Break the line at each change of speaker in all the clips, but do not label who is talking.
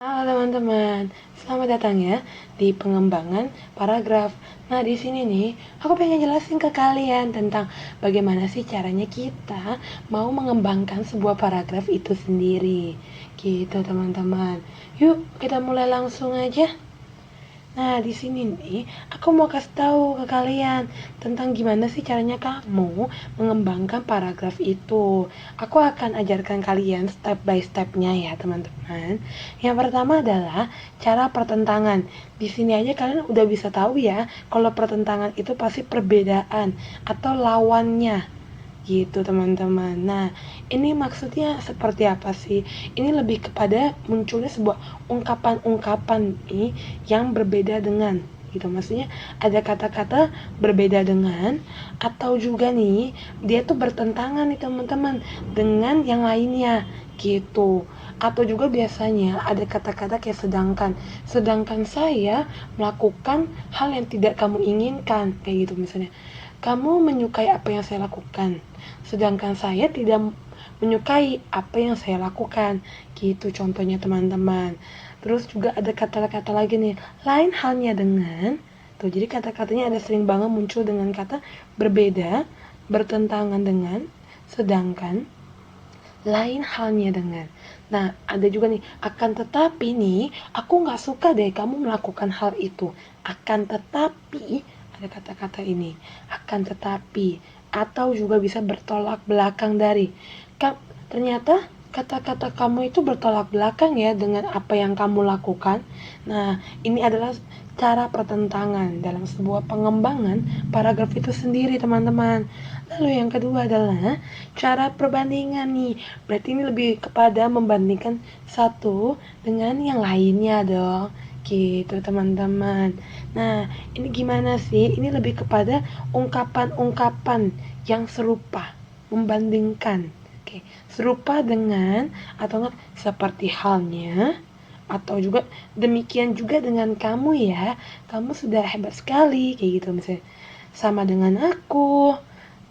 Halo teman-teman, selamat datang ya di pengembangan paragraf. Nah, di sini nih, aku pengen jelasin ke kalian tentang bagaimana sih caranya kita mau mengembangkan sebuah paragraf itu sendiri. Gitu, teman-teman. Yuk, kita mulai langsung aja. Nah, di sini nih, aku mau kasih tahu ke kalian tentang gimana sih caranya kamu mengembangkan paragraf itu. Aku akan ajarkan kalian step by stepnya ya, teman-teman. Yang pertama adalah cara pertentangan. Di sini aja kalian udah bisa tahu ya, kalau pertentangan itu pasti perbedaan atau lawannya gitu teman-teman. Nah, ini maksudnya seperti apa sih? Ini lebih kepada munculnya sebuah ungkapan-ungkapan nih yang berbeda dengan gitu. Maksudnya ada kata-kata berbeda dengan, atau juga nih dia tuh bertentangan nih teman-teman dengan yang lainnya gitu. Atau juga biasanya ada kata-kata kayak sedangkan saya melakukan hal yang tidak kamu inginkan, kayak gitu misalnya. Kamu menyukai apa yang saya lakukan, sedangkan saya tidak menyukai apa yang saya lakukan. Gitu contohnya teman-teman. Terus juga ada kata-kata lagi nih, lain halnya dengan. Tuh, jadi kata-katanya ada sering banget muncul dengan kata berbeda, bertentangan dengan, sedangkan, lain halnya dengan. Nah, ada juga nih, akan tetapi nih, aku nggak suka deh kamu melakukan hal itu. Akan tetapi, ada kata-kata ini, akan tetapi, atau juga bisa bertolak belakang dari. Ternyata kata-kata kamu itu bertolak belakang ya dengan apa yang kamu lakukan. Nah, ini adalah cara pertentangan dalam sebuah pengembangan paragraf itu sendiri, teman-teman. Lalu yang kedua adalah cara perbandingan nih. Berarti ini lebih kepada membandingkan satu dengan yang lainnya dong. Gitu teman-teman. Nah, ini gimana sih? Ini lebih kepada ungkapan-ungkapan yang serupa, membandingkan. Oke, serupa dengan atau enggak seperti halnya, atau juga demikian juga dengan kamu ya, kamu sudah hebat sekali, kayak gitu misalnya. Sama dengan aku,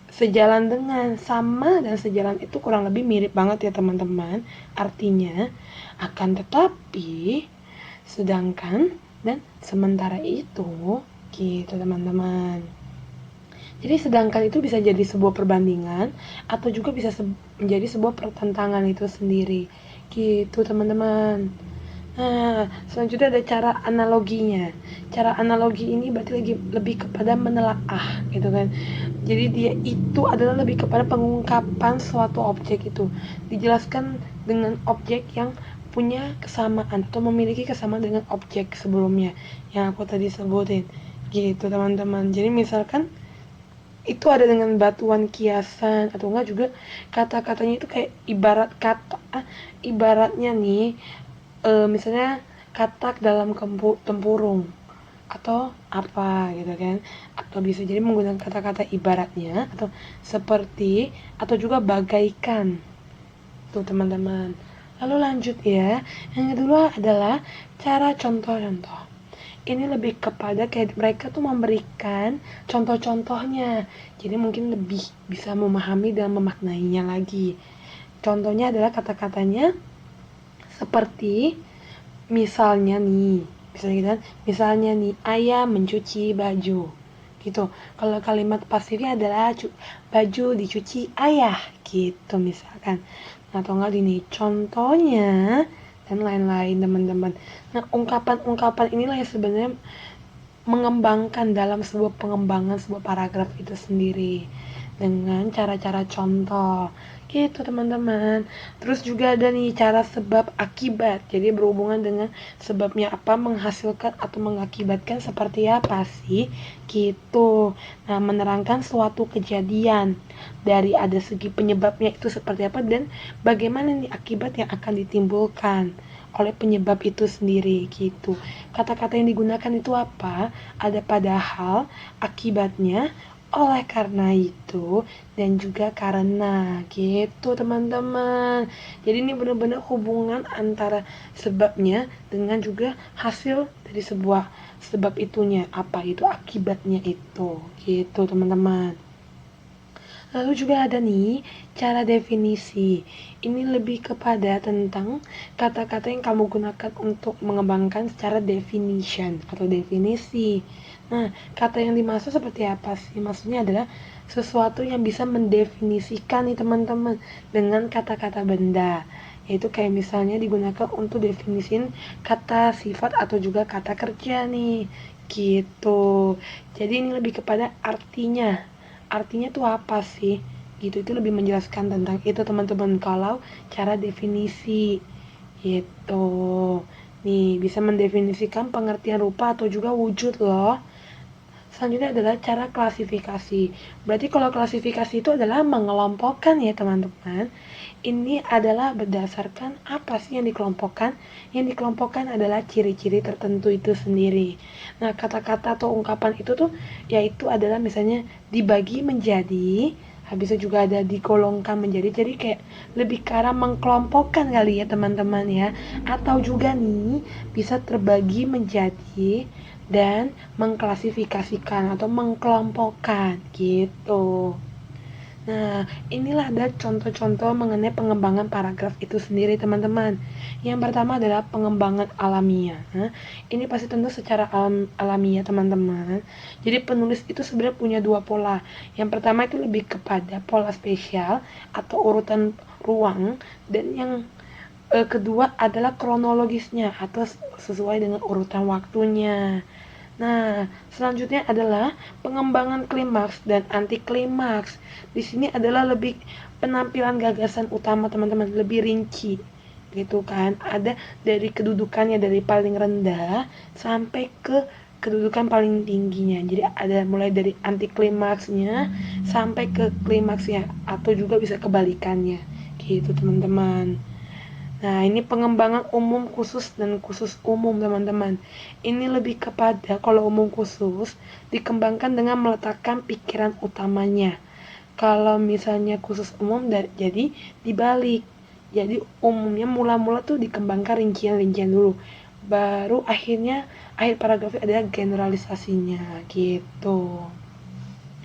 sejalan dengan, sama dan sejalan itu kurang lebih mirip banget ya teman-teman. Artinya akan tetapi, sedangkan, dan sementara itu, gitu teman-teman. Jadi sedangkan itu bisa jadi sebuah perbandingan atau juga bisa menjadi sebuah pertentangan itu sendiri. Gitu teman-teman. Nah, selanjutnya ada cara analoginya. Cara analogi ini berarti lagi lebih kepada menelaah gitu kan. Jadi dia itu adalah lebih kepada pengungkapan suatu objek itu. Dijelaskan dengan objek yang punya kesamaan atau memiliki kesamaan dengan objek sebelumnya yang aku tadi sebutin. Gitu teman-teman. Jadi misalkan itu ada dengan batuan kiasan atau enggak juga kata-katanya itu kayak ibarat kata, ibaratnya nih misalnya katak dalam tempurung atau apa gitu kan, atau bisa jadi menggunakan kata-kata ibaratnya atau seperti atau juga bagaikan tuh teman-teman. Lalu lanjut ya, yang kedua adalah cara contoh-contoh. Ini lebih kepada kayak mereka tuh memberikan contoh-contohnya, jadi mungkin lebih bisa memahami dan memaknainya lagi. Contohnya adalah kata-katanya seperti misalnya nih, misalnya gitu kan, misalnya nih ayah mencuci baju gitu. Kalau kalimat pasifnya adalah baju dicuci ayah gitu misalkan. Nah, atau enggak ini contohnya dan lain-lain teman-teman. Nah, ungkapan-ungkapan inilah yang sebenarnya mengembangkan dalam sebuah pengembangan sebuah paragraf itu sendiri dengan cara-cara contoh gitu teman-teman. Terus juga ada nih cara sebab akibat, jadi berhubungan dengan sebabnya apa menghasilkan atau mengakibatkan seperti apa sih gitu. Nah, menerangkan suatu kejadian dari ada segi penyebabnya itu seperti apa dan bagaimana nih akibat yang akan ditimbulkan oleh penyebab itu sendiri gitu. Kata-kata yang digunakan itu apa? Ada padahal, akibatnya, oleh karena itu, dan juga karena gitu teman-teman. Jadi ini benar-benar hubungan antara sebabnya dengan juga hasil dari sebuah sebab itunya, apa itu akibatnya itu gitu teman-teman. Lalu juga ada nih cara definisi. Ini lebih kepada tentang kata-kata yang kamu gunakan untuk mengembangkan secara definition atau definisi. Nah, kata yang dimaksud seperti apa sih? Maksudnya adalah sesuatu yang bisa mendefinisikan nih teman-teman dengan kata-kata benda. Yaitu kayak misalnya digunakan untuk definisin kata sifat atau juga kata kerja nih. Gitu. Jadi ini lebih kepada artinya tuh apa sih gitu, itu lebih menjelaskan tentang itu teman-teman kalau cara definisi gitu. Nih bisa mendefinisikan pengertian rupa atau juga wujud loh. Selanjutnya adalah cara klasifikasi. Berarti kalau klasifikasi itu adalah mengelompokkan ya teman-teman. Ini adalah berdasarkan apa sih yang dikelompokkan? Yang dikelompokkan adalah ciri-ciri tertentu itu sendiri. Nah, kata-kata atau ungkapan itu tuh yaitu adalah misalnya dibagi menjadi, habis itu juga ada digolongkan menjadi, jadi kayak lebih ke arah mengkelompokkan kali ya teman-teman ya. Atau juga nih bisa terbagi menjadi dan mengklasifikasikan atau mengkelompokkan gitu. Nah, inilah ada contoh-contoh mengenai pengembangan paragraf itu sendiri, teman-teman. Yang pertama adalah pengembangan alamiah. Nah, ini pasti tentu secara alamiah, teman-teman. Jadi penulis itu sebenarnya punya dua pola. Yang pertama itu lebih kepada pola spesial atau urutan ruang, dan yang kedua adalah kronologisnya atau sesuai dengan urutan waktunya. Nah, selanjutnya adalah pengembangan klimaks dan anti klimaks. Di sini adalah lebih penampilan gagasan utama teman-teman, lebih rinci. Gitu kan. Ada dari kedudukannya dari paling rendah sampai ke kedudukan paling tingginya. Jadi ada mulai dari anti klimaksnya sampai ke klimaksnya atau juga bisa kebalikannya. Gitu teman-teman. Nah, ini pengembangan umum khusus dan khusus umum, teman-teman. Ini lebih kepada kalau umum khusus dikembangkan dengan meletakkan pikiran utamanya. Kalau misalnya khusus umum jadi dibalik. Jadi umumnya mula-mula tuh dikembangkan rincian-rincian dulu. Baru akhirnya akhir paragraf adalah generalisasinya gitu.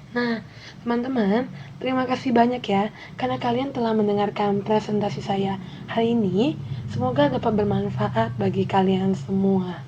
Nah, teman-teman, terima kasih banyak ya karena kalian telah mendengarkan presentasi saya hari ini. Semoga dapat bermanfaat bagi kalian semua.